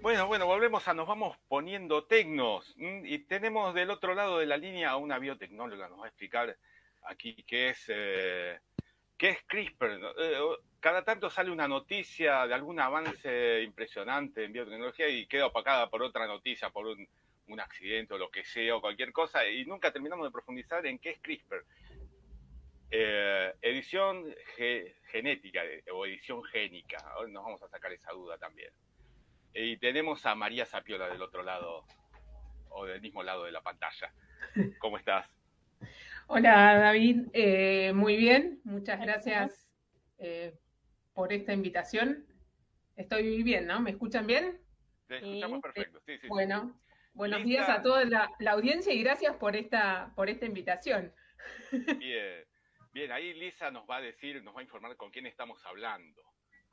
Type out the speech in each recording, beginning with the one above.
Bueno, volvemos a nos vamos poniendo tecnos. Y tenemos del otro lado de la línea a una biotecnóloga, nos va a explicar aquí qué es CRISPR. ¿No? Cada tanto sale una noticia de algún avance impresionante en biotecnología y queda opacada por otra noticia, por un accidente o lo que sea, o cualquier cosa, y nunca terminamos de profundizar en qué es CRISPR. Edición genética o edición génica. Hoy nos vamos a sacar esa duda también. Y tenemos a María Sapiola del otro lado, o del mismo lado de la pantalla. ¿Cómo estás? Hola David, muy bien, muchas gracias eh, por esta invitación. Estoy bien, ¿no? ¿Me escuchan bien? Te escuchamos Sí, perfecto. Sí, sí, sí. Bueno, buenos días a Lisa, toda la audiencia y gracias por esta invitación. bien. Bien, ahí Lisa nos va a decir, nos va a informar con quién estamos hablando.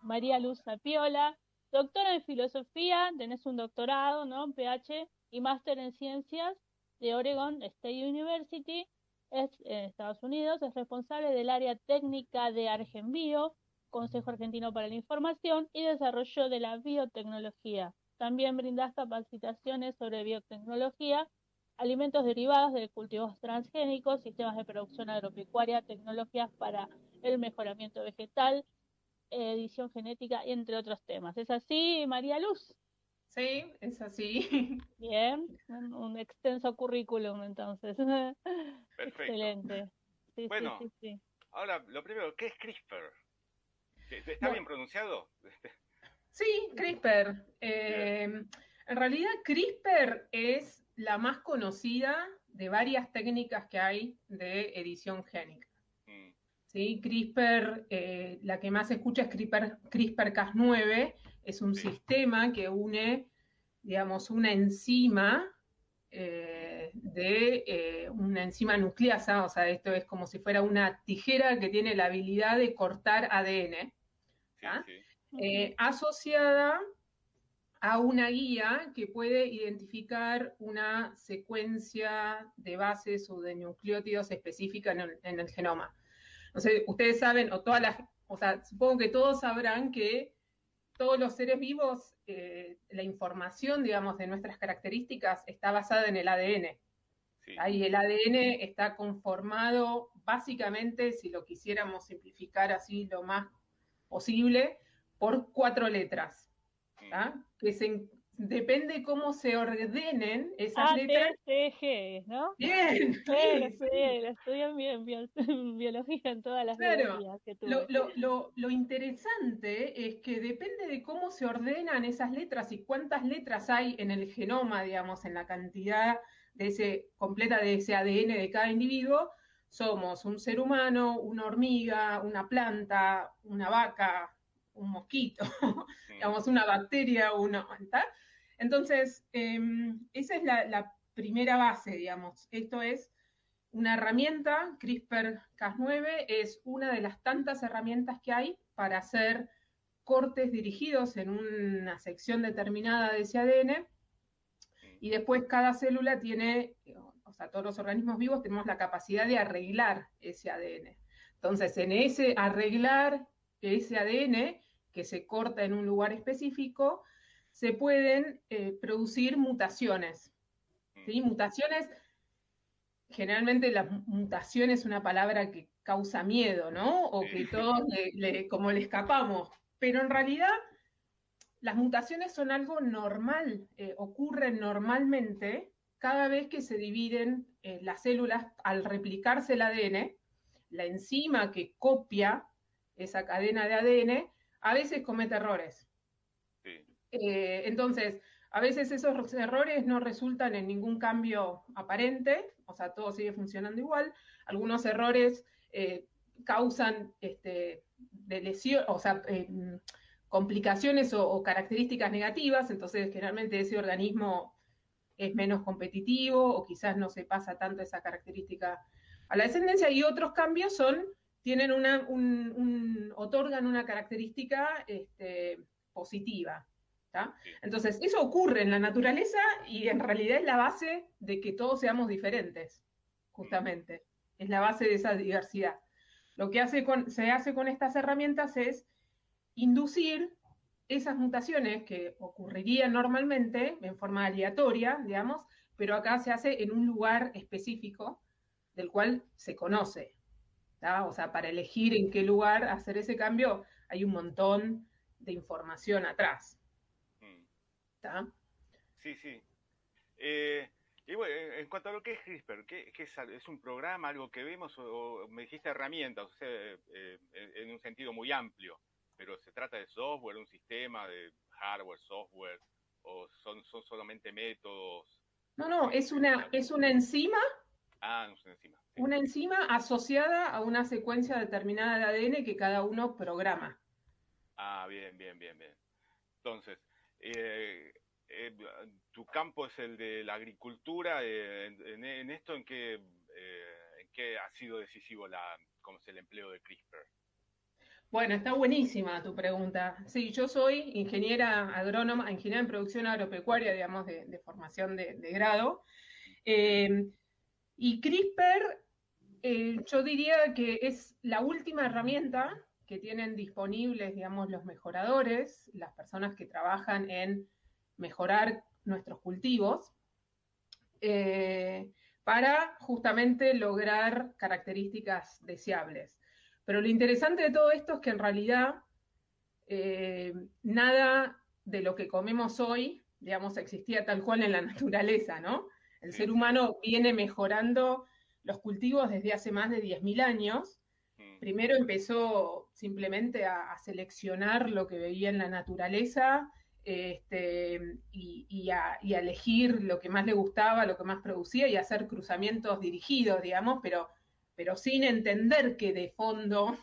María Luz Sapiola, doctora en filosofía, tenés un doctorado, ¿no? PH y máster en ciencias de Oregon State University, es en Estados Unidos, es responsable del área técnica de Argenbio, Consejo Argentino para la Información y Desarrollo de la Biotecnología. También brindas capacitaciones sobre biotecnología, alimentos derivados de cultivos transgénicos, sistemas de producción agropecuaria, tecnologías para el mejoramiento vegetal, edición genética, entre otros temas. ¿Es así, María Luz? Sí, es así. Bien, un extenso currículum entonces. Perfecto. Excelente. Sí, sí, Bueno, sí, sí. ahora lo primero, ¿qué es CRISPR? ¿Está bien Bueno, pronunciado? sí, CRISPR. Bien. En realidad, CRISPR es la más conocida de varias técnicas que hay de edición génica. Mm, ¿Sí? CRISPR, la que más se escucha es CRISPR-Cas9, es un sí. sistema que une, digamos, una enzima Mm, una enzima nucleasa, o sea, esto es como si fuera una tijera que tiene la habilidad de cortar ADN, sí, ¿tá? sí. Ujú. Asociada a una guía que puede identificar una secuencia de bases o de nucleótidos específica en el genoma. No sé, ustedes saben, o sea, supongo que todos sabrán que todos los seres vivos, la información, digamos, de nuestras características está basada en el ADN. Sí. Ahí el ADN está conformado básicamente, si lo quisiéramos simplificar así lo más posible, por cuatro letras. Mm, ¿Tá? Depende cómo se ordenen esas A, letras. T, C, G, ¿no? Bien, Lo sí, estudié, sí. lo estudié en biología, en todas las Claro, biologías que tuve. lo interesante es que depende de cómo se ordenan esas letras y cuántas letras hay en el genoma, digamos, en la cantidad completa de ese ADN de cada individuo, somos un ser humano, una hormiga, una planta, una vaca, un mosquito, mm, digamos, una bacteria, ¿tá? Entonces, esa es la primera base, digamos. Esto es una herramienta, CRISPR-Cas9, es una de las tantas herramientas que hay para hacer cortes dirigidos en una sección determinada de ese ADN mm, y después cada célula tiene, o sea, todos los organismos vivos tenemos la capacidad de arreglar ese ADN. Entonces, en ese arreglar ese ADN que se corta en un lugar específico, se pueden producir mutaciones. mm, ¿Sí? Mutaciones generalmente la mutación es una palabra que causa miedo, ¿no? O que sí. todos como le escapamos. Pero en realidad las mutaciones son algo normal, ocurren normalmente cada vez que se dividen las células al replicarse el ADN, la enzima que copia esa cadena de ADN, a veces comete errores. Sí. Entonces, a veces esos errores no resultan en ningún cambio aparente, o sea, todo sigue funcionando igual. Algunos errores causan de lesión, o sea, complicaciones o características negativas, entonces generalmente ese organismo es menos competitivo o quizás no se pasa tanto esa característica a la descendencia y otros cambios tienen otorgan una característica positiva. ¿Tá? Sí. Entonces, eso ocurre en la naturaleza y en realidad es la base de que todos seamos diferentes, Mm, justamente. Es la base de esa diversidad. Lo que se hace con estas herramientas es inducir esas mutaciones que ocurrirían normalmente en forma aleatoria, digamos, pero acá se hace en un lugar específico del cual se conoce. ¿tá? O sea, para elegir en qué lugar hacer ese cambio hay un montón de información atrás. Mm. ¿tá? Sí, sí. Y bueno, en cuanto a lo que es CRISPR, ¿qué es? ¿Es un programa, algo que vemos, o me dijiste herramientas, o sea, en un sentido muy amplio, pero se trata de software, un sistema de hardware, software, o son solamente métodos? No, es una enzima. Ah, no sé encima, sí. Una enzima asociada a una secuencia determinada de ADN que cada uno programa. Ah, bien, bien, bien, bien. Entonces, eh, eh, tu campo es el de la agricultura. En esto, ¿en qué ha sido decisivo cómo es el empleo de CRISPR? Bueno, está buenísima tu pregunta. Sí, yo soy ingeniera agrónoma, ingeniera en producción agropecuaria, digamos, de formación de grado. Eh, y CRISPR, yo diría que es la última herramienta que tienen disponibles, digamos, los mejoradores, las personas que trabajan en mejorar nuestros cultivos, eh, para justamente lograr características deseables. Pero lo interesante de todo esto es que en realidad nada de lo que comemos hoy, digamos, existía tal cual en la naturaleza, ¿no? El Sí, ser sí. humano viene mejorando los cultivos desde hace más de 10.000 años. Mm, Primero empezó simplemente a seleccionar lo que veía en la naturaleza, y a elegir lo que más le gustaba, lo que más producía y hacer cruzamientos dirigidos, digamos, pero sin entender que de fondo mm,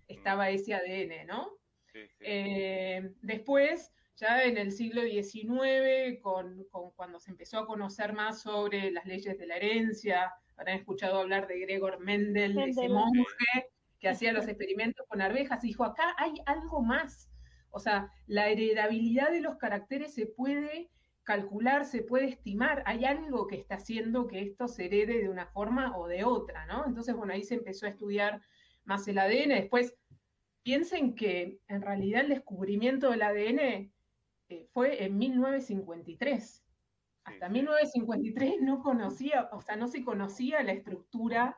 estaba ese ADN, ¿no? sí, sí. Después, ya en el siglo XIX, cuando se empezó a conocer más sobre las leyes de la herencia, habrán escuchado hablar de Gregor Mendel, ese Mendel, Sí. monje que hacía los experimentos con arvejas, y dijo, acá hay algo más. O sea, la heredabilidad de los caracteres se puede calcular, se puede estimar, hay algo que está haciendo que esto se herede de una forma o de otra, ¿no? Entonces, bueno, ahí se empezó a estudiar más el ADN, después piensen que en realidad el descubrimiento del ADN fue en 1953. Sí, Hasta sí. 1953 no conocía, o sea, no se conocía la estructura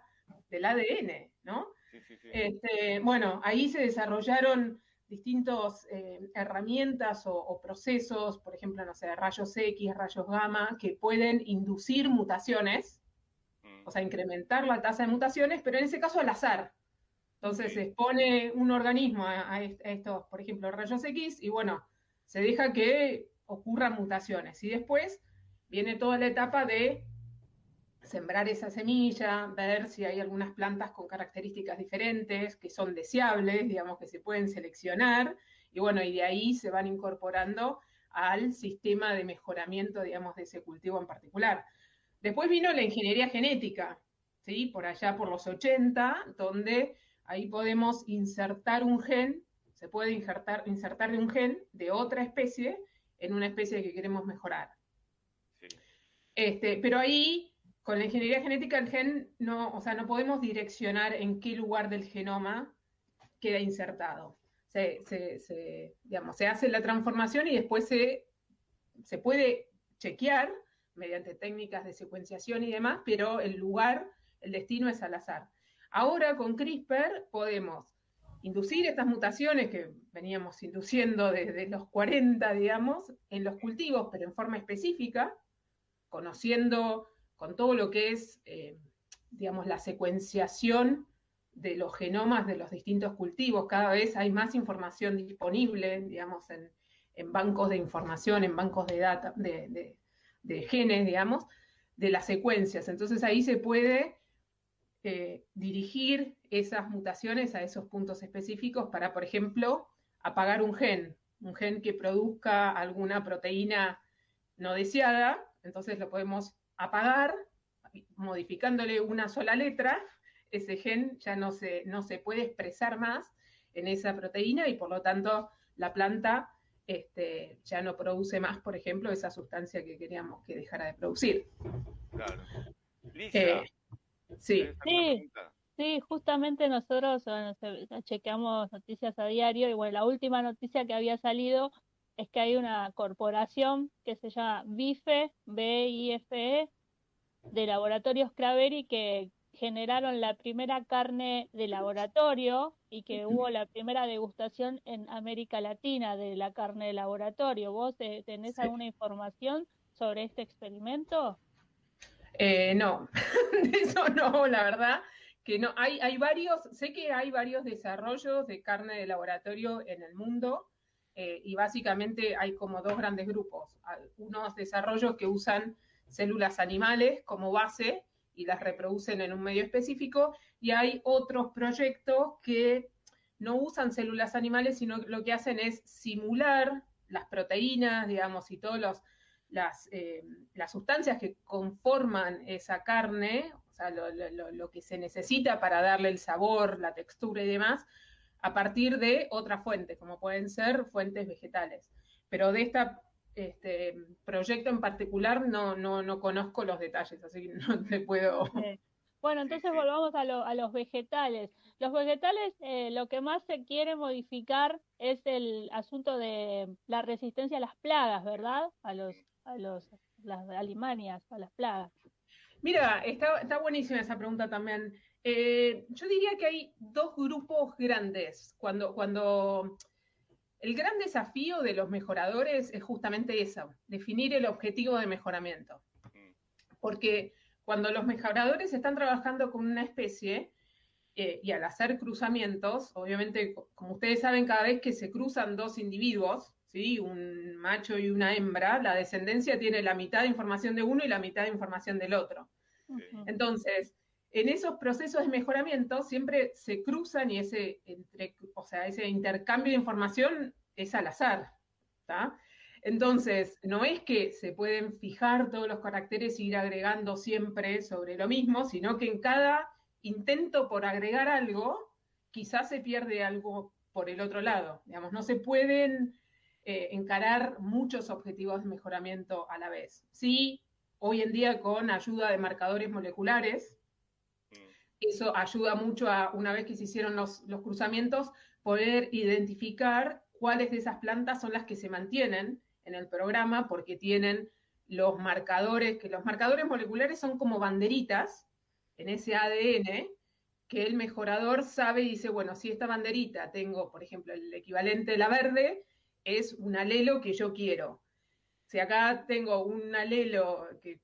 del ADN, ¿no? Sí, sí, sí. Bueno, ahí se desarrollaron distintas herramientas o procesos, por ejemplo, no sé, rayos X, rayos gamma, que pueden inducir mutaciones, Mm, o sea, incrementar la tasa de mutaciones, pero en ese caso al azar. Entonces se sí. expone un organismo a estos, por ejemplo, rayos X, y bueno, se deja que ocurran mutaciones. Y después viene toda la etapa de sembrar esa semilla, ver si hay algunas plantas con características diferentes, que son deseables, digamos, que se pueden seleccionar, y bueno, y de ahí se van incorporando al sistema de mejoramiento, digamos, de ese cultivo en particular. Después vino la ingeniería genética, ¿sí? Por allá por los 80, donde ahí podemos insertar un gen, se puede insertar de un gen de otra especie en una especie que queremos mejorar. Sí. Pero ahí, con la ingeniería genética, el gen no, o sea, no podemos direccionar en qué lugar del genoma queda insertado. Digamos, se hace la transformación y después se puede chequear mediante técnicas de secuenciación y demás, pero el lugar, el destino es al azar. Ahora con CRISPR podemos inducir estas mutaciones que veníamos induciendo desde los 40, digamos, en los cultivos, pero en forma específica, conociendo con todo lo que es, digamos, la secuenciación de los genomas de los distintos cultivos. Cada vez hay más información disponible, digamos, en bancos de información, en bancos de data, de genes, digamos, de las secuencias. Entonces ahí se puede dirigir esas mutaciones a esos puntos específicos para, por ejemplo, apagar un gen que produzca alguna proteína no deseada, entonces lo podemos apagar modificándole una sola letra, ese gen ya no se puede expresar más en esa proteína y por lo tanto la planta ya no produce más, por ejemplo, esa sustancia que queríamos que dejara de producir. Claro. Lisa, Eh, sí. ¿tenés alguna sí, pregunta? sí, justamente nosotros chequeamos noticias a diario y bueno, la última noticia que había salido es que hay una corporación que se llama BIFE, BIFE, de Laboratorios Craveri, que generaron la primera carne de laboratorio y que hubo la primera degustación en América Latina de la carne de laboratorio. ¿Vos tenés Sí. alguna información sobre este experimento? No, de eso no, la verdad que no. Hay varios, sé que hay varios desarrollos de carne de laboratorio en el mundo, y básicamente hay como dos grandes grupos. Unos desarrollos que usan células animales como base y las reproducen en un medio específico, y hay otros proyectos que no usan células animales, sino que lo que hacen es simular las proteínas, digamos, y todos las, las sustancias que conforman esa carne, o sea, lo que se necesita para darle el sabor, la textura y demás, a partir de otras fuentes, como pueden ser fuentes vegetales. Pero de este proyecto en particular no conozco los detalles, así que no te puedo... Okay. Bueno, Sí, entonces sí. volvamos a los vegetales. Los vegetales, lo que más se quiere modificar es el asunto de la resistencia a las plagas, ¿verdad? Las alimanias, a las plagas. Mira, está buenísima esa pregunta también. Yo diría que hay dos grupos grandes. Cuando el gran desafío de los mejoradores es justamente eso, definir el objetivo de mejoramiento. Mm, Porque cuando los mejoradores están trabajando con una especie, y al hacer cruzamientos, obviamente, como ustedes saben, cada vez que se cruzan dos individuos, ¿sí? Un macho y una hembra, la descendencia tiene la mitad de información de uno y la mitad de información del otro. sí. Ujú. Entonces, en esos procesos de mejoramiento siempre se cruzan y o sea, ese intercambio de información es al azar. ¿Tá? Entonces, no es que se pueden fijar todos los caracteres e ir agregando siempre sobre lo mismo, sino que en cada intento por agregar algo, quizás se pierde algo por el otro lado. Digamos, no se pueden encarar muchos objetivos de mejoramiento a la vez. Sí, hoy en día con ayuda de marcadores moleculares, Mm, eso ayuda mucho a, una vez que se hicieron los cruzamientos, poder identificar cuáles de esas plantas son las que se mantienen en el programa, porque tienen los marcadores, que los marcadores moleculares son como banderitas en ese ADN, que el mejorador sabe y dice, bueno, si esta banderita tengo, por ejemplo, el equivalente de la verde, es un alelo que yo quiero. Si acá tengo un alelo que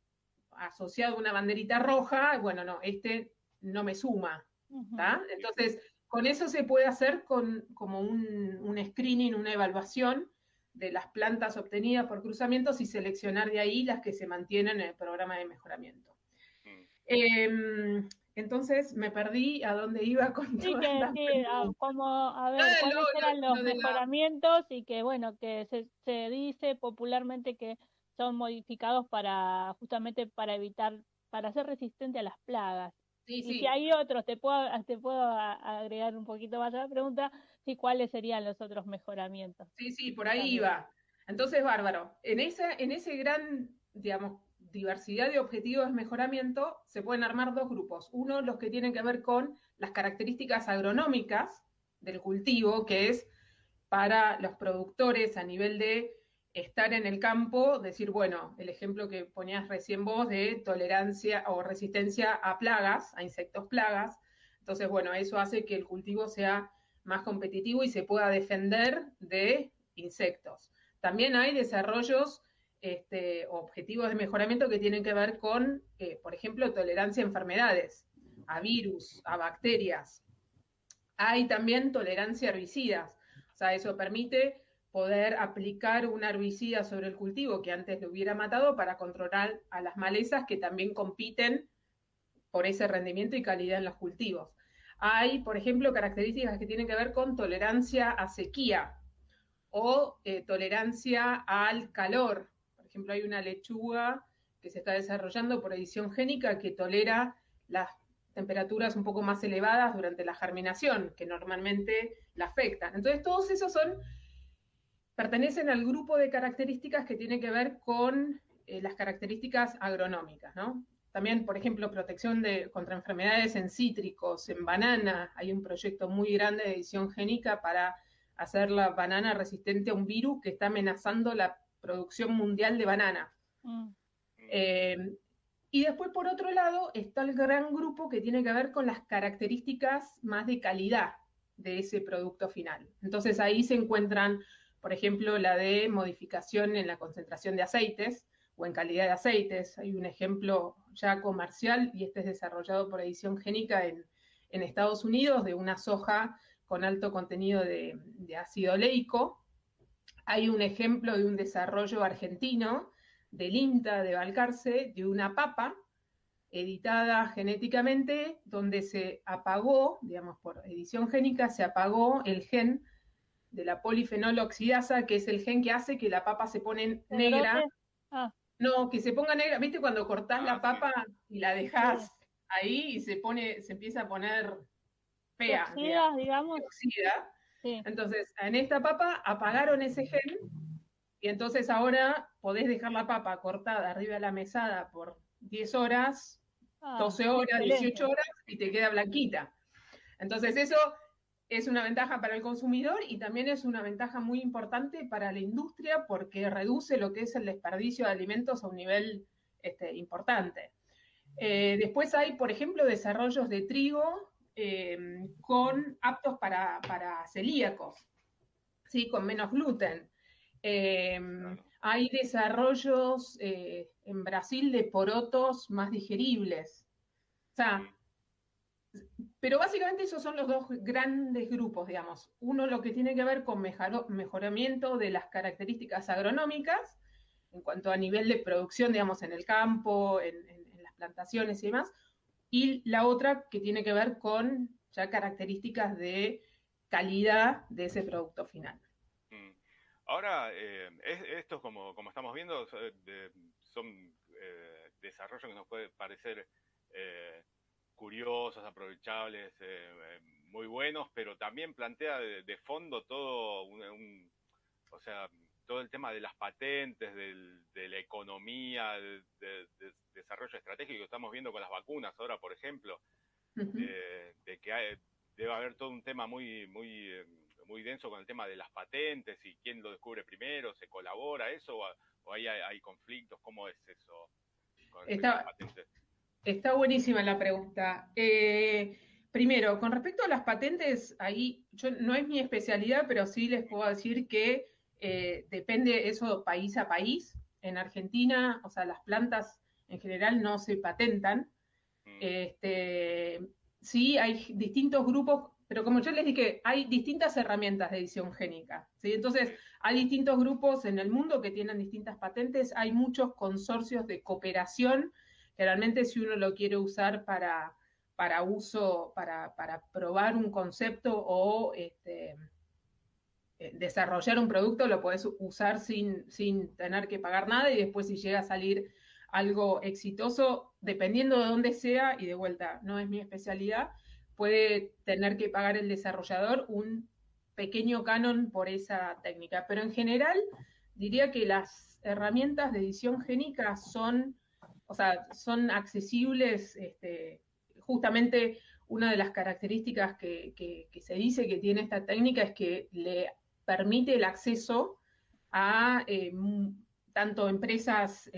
asociado a una banderita roja, bueno, no, este no me suma. Ujú. ¿Tá? Entonces, con eso se puede hacer como un screening, una evaluación de las plantas obtenidas por cruzamientos y seleccionar de ahí las que se mantienen en el programa de mejoramiento. mm. Entonces me perdí a dónde iba con Sí, todas que las sí, preguntas. como, a ver, Ah, cuáles eran los lo de la... mejoramientos y que, bueno, que se dice popularmente que son modificados para, justamente para evitar, para ser resistente a las plagas. Sí, Y si sí, hay otros, te puedo agregar un poquito más a la pregunta, sí, cuáles serían los otros mejoramientos. sí, sí, por ahí También. iba. Entonces, bárbaro. En ese gran, digamos, diversidad de objetivos de mejoramiento, se pueden armar dos grupos. Uno, los que tienen que ver con las características agronómicas del cultivo, que es para los productores a nivel de estar en el campo, decir, bueno, el ejemplo que ponías recién vos de tolerancia o resistencia a plagas, a insectos plagas. Entonces, bueno, eso hace que el cultivo sea más competitivo y se pueda defender de insectos. También hay desarrollos, objetivos de mejoramiento que tienen que ver con, por ejemplo, tolerancia a enfermedades, a virus, a bacterias. Hay también tolerancia a herbicidas, o sea, eso permite poder aplicar un herbicida sobre el cultivo que antes lo hubiera matado para controlar a las malezas que también compiten por ese rendimiento y calidad en los cultivos. Hay, por ejemplo, características que tienen que ver con tolerancia a sequía o tolerancia al calor. Por ejemplo, hay una lechuga que se está desarrollando por edición génica que tolera las temperaturas un poco más elevadas durante la germinación, que normalmente la afectan. Entonces, todos esos pertenecen al grupo de características que tiene que ver con las características agronómicas, ¿no? También, por ejemplo, protección contra enfermedades en cítricos, en banana. Hay un proyecto muy grande de edición génica para hacer la banana resistente a un virus que está amenazando la producción mundial de banana. Y después, por otro lado, está el gran grupo que tiene que ver con las características más de calidad de ese producto final. Entonces ahí se encuentran, por ejemplo, la de modificación en la concentración de aceites o en calidad de aceites. Hay un ejemplo ya comercial, y este es desarrollado por Edición Génica en Estados Unidos, de una soja con alto contenido de ácido oleico. Hay un ejemplo de un desarrollo argentino del INTA de Balcarce, de una papa editada genéticamente, donde se apagó, digamos, por edición génica, se apagó el gen de la polifenol oxidasa, que es el gen que hace que la papa se pone negra. No, que se ponga negra. ¿Viste cuando cortás la papa y la dejás ahí y se empieza a poner fea? Oxida, digamos. Oxida. Sí. Entonces, en esta papa apagaron ese gen, y entonces ahora podés dejar la papa cortada arriba de la mesada por 10 horas, 12 horas, excelente. 18 horas, y te queda blanquita. Entonces eso es una ventaja para el consumidor, y también es una ventaja muy importante para la industria, porque reduce lo que es el desperdicio de alimentos a un nivel importante. Después hay, por ejemplo, desarrollos de trigo aptos para celíacos, ¿sí? Con menos gluten. Hay desarrollos en Brasil de porotos más digeribles. O sea, pero básicamente esos son los dos grandes grupos, digamos. Uno, lo que tiene que ver con mejoramiento de las características agronómicas en cuanto a nivel de producción, digamos, en el campo, en las plantaciones y demás. Y la otra que tiene que ver con ya características de calidad de ese producto final. Ahora, estos, como estamos viendo, son desarrollos que nos pueden parecer curiosos, aprovechables, muy buenos, pero también plantea de fondo todo o sea, todo el tema de las patentes, de la economía, de desarrollo estratégico que estamos viendo con las vacunas ahora, por ejemplo, de que debe haber todo un tema muy denso con el tema de las patentes y quién lo descubre primero, ¿se colabora eso o ahí hay conflictos? ¿Cómo es eso con respecto a las patentes? Está buenísima la pregunta. Primero, con respecto a las patentes, ahí no es mi especialidad, pero sí les puedo decir que depende eso país a país. En Argentina, o sea, las plantas en general no se patentan. Sí, hay distintos grupos, pero como yo les dije, hay distintas herramientas de edición génica, ¿sí? Entonces, hay distintos grupos en el mundo que tienen distintas patentes, hay muchos consorcios de cooperación. Generalmente, si uno lo quiere usar para uso, para probar un concepto o desarrollar un producto, lo podés usar sin tener que pagar nada, y después si llega a salir algo exitoso, dependiendo de dónde sea, y de vuelta, no es mi especialidad, puede tener que pagar el desarrollador un pequeño canon por esa técnica. Pero en general, diría que las herramientas de edición génica son accesibles. Justamente una de las características que se dice que tiene esta técnica es que le permite el acceso a tanto empresas,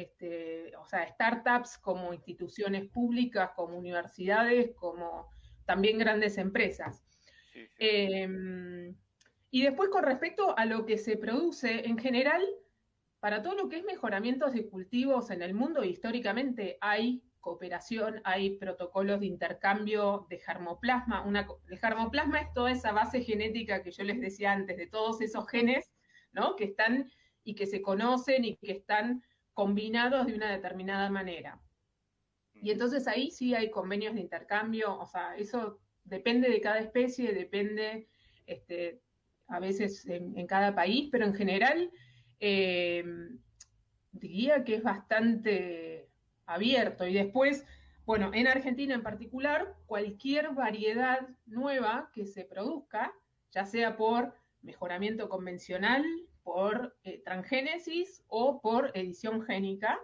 o sea, startups, como instituciones públicas, como universidades, como también grandes empresas. Sí. Y después, con respecto a lo que se produce, en general, para todo lo que es mejoramientos de cultivos en el mundo, históricamente hay cooperación, hay protocolos de intercambio de germoplasma. El germoplasma es toda esa base genética que yo les decía antes, de todos esos genes, ¿no?, que están y que se conocen y que están combinados de una determinada manera. Y entonces ahí sí hay convenios de intercambio. O sea, eso depende de cada especie, depende a veces en cada país, pero en general diría que es bastante abierto. Y después, bueno, en Argentina en particular, cualquier variedad nueva que se produzca, ya sea por mejoramiento convencional, por transgénesis o por edición génica,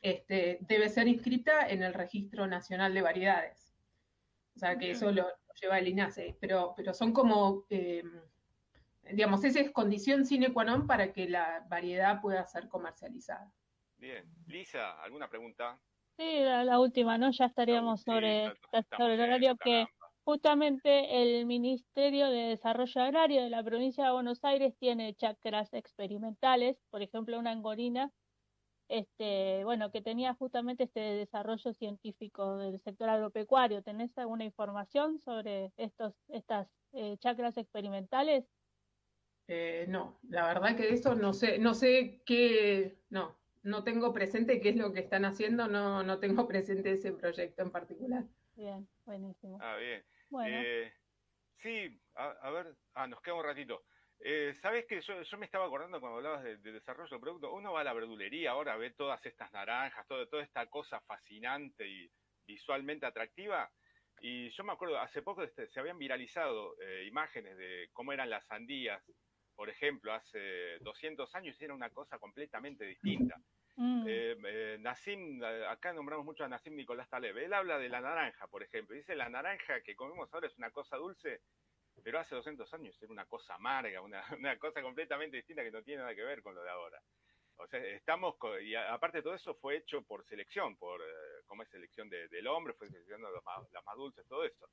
debe ser inscrita en el Registro Nacional de Variedades. O sea, que eso lo lleva el INASE, pero son como digamos, esa es condición sine qua non para que la variedad pueda ser comercializada. Bien. Lisa, ¿alguna pregunta? Sí, la última, ¿no? Ya estaríamos Sí, ya nos sobre estamos el yendo, horario que caramba. justamente el Ministerio de Desarrollo Agrario de la provincia de Buenos Aires tiene chacras experimentales, por ejemplo, una en Gorina, bueno, que tenía justamente este desarrollo científico del sector agropecuario. ¿Tenés alguna información sobre estas chacras experimentales? No, la verdad que de eso no sé qué, no tengo presente qué es lo que están haciendo, no tengo presente ese proyecto en particular. Bien, buenísimo. Ah, bien. Bueno, Sí, a ver, nos queda un ratito. ¿Sabés que yo me estaba acordando cuando hablabas de desarrollo de producto? Uno va a la verdulería ahora, ve todas estas naranjas, toda esta cosa fascinante y visualmente atractiva. Y yo me acuerdo, hace poco se habían viralizado imágenes de cómo eran las sandías, por ejemplo, hace 200 años era una cosa completamente distinta. Nassim, acá nombramos mucho a Nassim Nicolás Taleb. Él habla de la naranja, por ejemplo. Dice, la naranja que comemos ahora es una cosa dulce, pero hace 200 años era una cosa amarga, una cosa completamente distinta que no tiene nada que ver con lo de ahora. O sea, y aparte de todo eso fue hecho por selección, como es selección del hombre, fue seleccionando las más dulces, todo eso.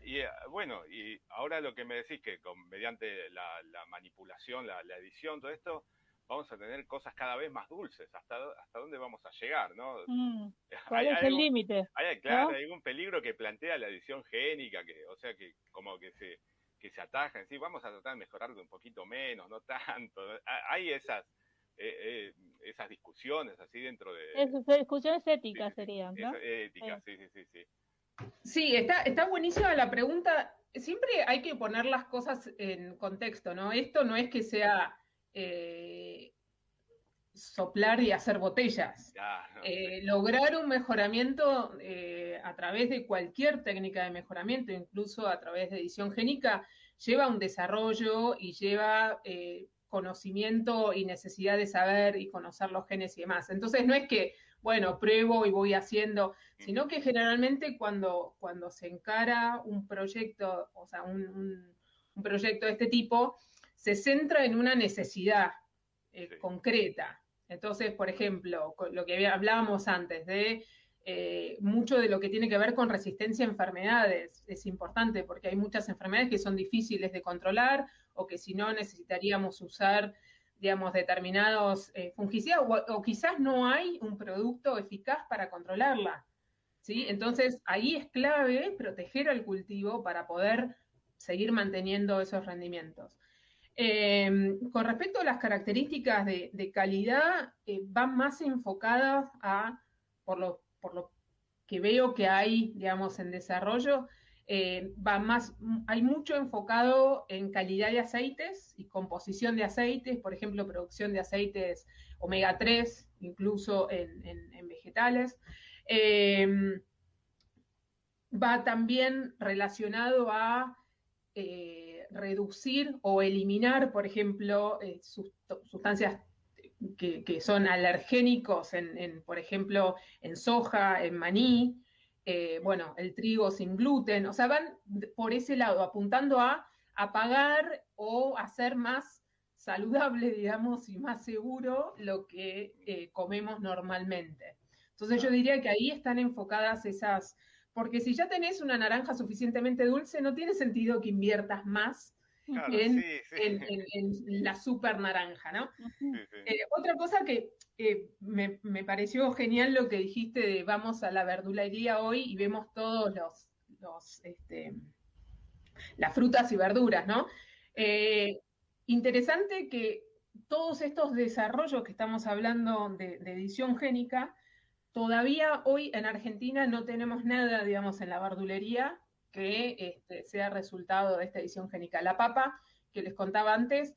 Y bueno, y ahora lo que me decís que mediante la manipulación, la edición, todo esto, vamos a tener cosas cada vez más dulces. ¿Hasta dónde vamos a llegar, no? ¿Cuál es el límite? Claro, ¿No? hay algún peligro que plantea la edición génica, o sea, que como que se ataja, sí, vamos a tratar de mejorarlo un poquito menos, no tanto. Hay esas discusiones así dentro de... Discusiones Sí, éticas sí, sí. serían, ¿no? Esa ética, sí, sí, sí, sí. Sí, está buenísima la pregunta. Siempre hay que poner las cosas en contexto, ¿no? Esto no es que sea eh, soplar y hacer botellas. Ah, no, sí. Lograr un mejoramiento a través de cualquier técnica de mejoramiento, incluso a través de edición génica, lleva un desarrollo y lleva conocimiento y necesidad de saber y conocer los genes y demás. Entonces no es que, bueno, pruebo y voy haciendo, sino que generalmente cuando se encara un proyecto, o sea, un proyecto de este tipo, se centra en una necesidad Sí. concreta. Entonces, por ejemplo, lo que hablábamos antes de mucho de lo que tiene que ver con resistencia a enfermedades es importante porque hay muchas enfermedades que son difíciles de controlar o que si no necesitaríamos usar, digamos, determinados fungicidas o quizás no hay un producto eficaz para controlarla. ¿Sí? Entonces, ahí es clave proteger al cultivo para poder seguir manteniendo esos rendimientos. Con respecto a las características de calidad, van más enfocadas por lo que veo que hay, digamos, en desarrollo, hay mucho enfocado en calidad de aceites y composición de aceites, por ejemplo, producción de aceites omega 3, incluso en vegetales. Va también relacionado a reducir o eliminar, por ejemplo, sustancias que son alergénicos, por ejemplo, en soja, en maní, bueno, el trigo sin gluten, o sea, van por ese lado, apuntando a apagar o hacer más saludable, digamos, y más seguro lo que comemos normalmente. Entonces yo diría que ahí están enfocadas esas, porque si ya tenés una naranja suficientemente dulce, no tiene sentido que inviertas más Claro, en, sí, sí. en la super naranja, ¿no? Sí, sí. Otra cosa que me pareció genial lo que dijiste de vamos a la verdulería hoy y vemos todos las frutas y verduras, ¿no? Interesante que todos estos desarrollos que estamos hablando de edición génica, todavía hoy en Argentina no tenemos nada, digamos, en la verdulería que sea resultado de esta edición génica. La papa, que les contaba antes,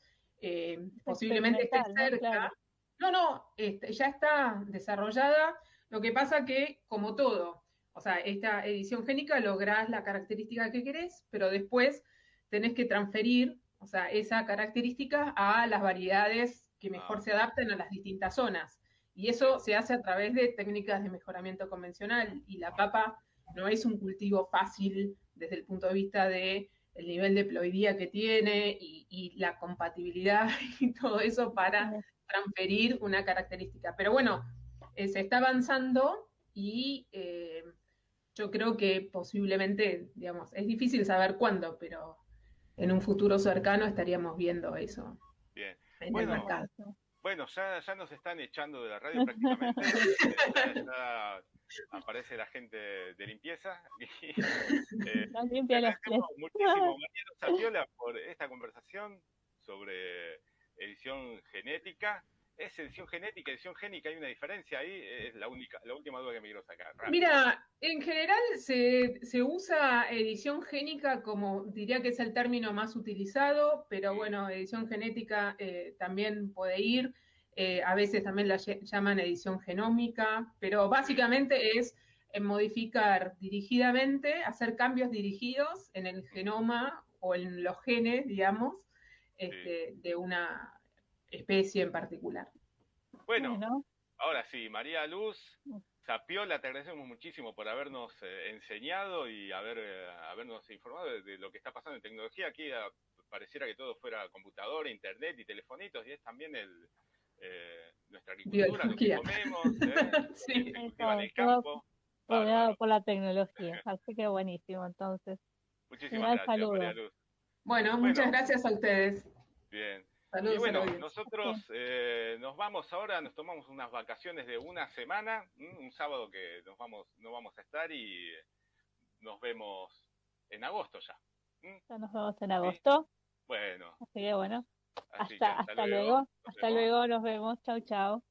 posiblemente esté Experimental, ¿no? cerca. Claro. No, ya está desarrollada. Lo que pasa que, como todo, o sea, esta edición génica lográs la característica que querés, pero después tenés que transferir, o sea, esa característica a las variedades que mejor se adapten a las distintas zonas. Y eso se hace a través de técnicas de mejoramiento convencional. Y la papa no es un cultivo fácil desde el punto de vista de el nivel de ploidía que tiene y la compatibilidad y todo eso para transferir una característica. Pero bueno, se está avanzando y yo creo que posiblemente, digamos, es difícil saber cuándo, pero en un futuro cercano estaríamos viendo eso Bien. en el Bueno, mercado. bueno, ya nos están echando de la radio prácticamente. Ya aparece la gente de limpieza. Y, Nos te limpia los pies. agradecemos muchísimo, Mariano Sapiola, por esta conversación sobre edición genética. ¿Es edición genética, edición génica? ¿Hay una diferencia ahí? Es la última duda que me quiero sacar. Rápido. Mira, en general se usa edición génica como diría que es el término más utilizado, pero bueno, edición genética también puede ir. A veces también la llaman edición genómica, pero básicamente es modificar dirigidamente, hacer cambios dirigidos en el genoma o en los genes, digamos, de una especie en particular. Bueno, ahora sí, María Luz Sapiola, te agradecemos muchísimo por habernos enseñado y habernos informado de lo que está pasando en tecnología. Aquí pareciera que todo fuera computadora, internet y telefonitos, y es también nuestra agricultura, lo que comemos, sí. se cultiva en el campo. Rodeado por la tecnología, así que buenísimo, entonces. Muchísimas gracias, María Luz. Bueno, muchas gracias a ustedes. Bien. Saludos, y bueno, saludos. nosotros nos vamos ahora, nos tomamos unas vacaciones de una semana, un sábado que no vamos a estar y nos vemos en agosto ya. Ya nos vemos en agosto. Bueno. Así que bueno, Así hasta luego. Hasta luego, nos vemos. Chau, chau.